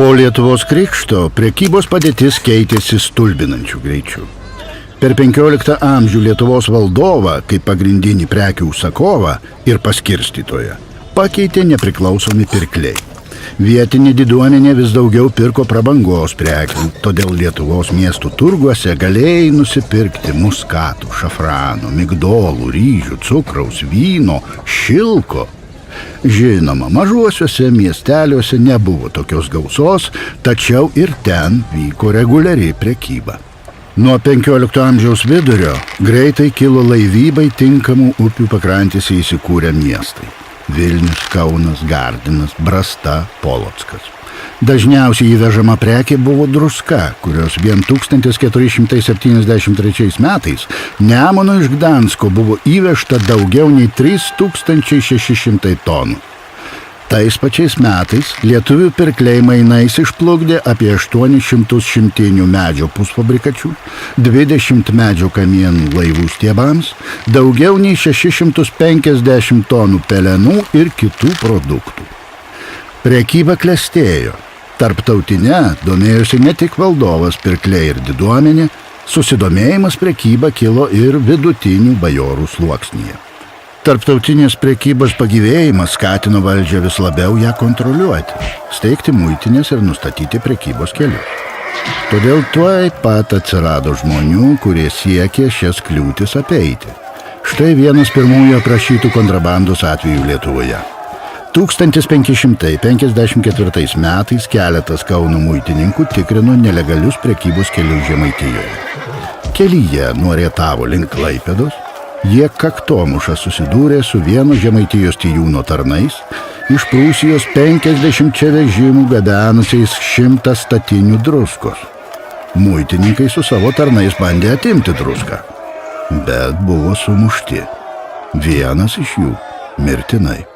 Po Lietuvos krikšto prekybos padėtis keitėsi stulbinančiu greičiu. Per 15 amžių Lietuvos valdovą, kaip pagrindinį prekių užsakovą ir paskirstytoją, pakeitė nepriklausomi pirkliai. Vietinė diduomenė vis daugiau pirko prabangos prekių, todėl Lietuvos miestų turguose galėjai nusipirkti muskatų, šafranų, migdolų, ryžių, cukraus, vyno, šilko. Žinoma, mažuosiuose miesteliuose nebuvo tokios gausos, tačiau ir ten vyko reguliari prekyba. Nuo 15 amžiaus vidurio greitai kilo laivybai tinkamų upių pakrantėse įsikūrę miestai. Vilnius, Kaunas, Gardinas, Brasta, Polockas. Dažniausiai įvežama prekė buvo druska, kurios vien 1473 metais Nemuno iš Gdansko buvo įvežta daugiau nei 3600 tonų. Tais pačiais metais lietuvių pirkliai mainais išplukdė apie 800 šimtinių medžio pusfabrikačių, 20 medžio kamienų laivų stiebams, daugiau nei 650 tonų pelenų ir kitų produktų. Prekyba klestėjo. Tarptautinė domėjosi ne tik valdovas, pirkliai ir diduomenė, susidomėjimas prekyba kilo ir vidutinių bajorų sluoksnyje. Tarptautinės prekybos pagyvėjimas skatino valdžią vis labiau ją kontroliuoti, steigti muitinės ir nustatyti prekybos kelius. Todėl tuoj pat atsirado žmonių, kurie siekė šias kliūtis apeiti. Štai vienas pirmųjų aprašytų kontrabandos atvejų Lietuvoje. 1554 metais keletas Kauno muitininkų tikrino nelegalius prekybos kelius Žemaitijoje. Kelyje nuo Rietavo link Klaipėdos jie kaktomuša susidūrė su vienu Žemaitijos tijūno tarnais, iš Prūsijos 50 vežimų gabenusiais 100 statinių druskos. Muitininkai su savo tarnais bandė atimti druską, bet buvo sumušti. Vienas iš jų mirtinai.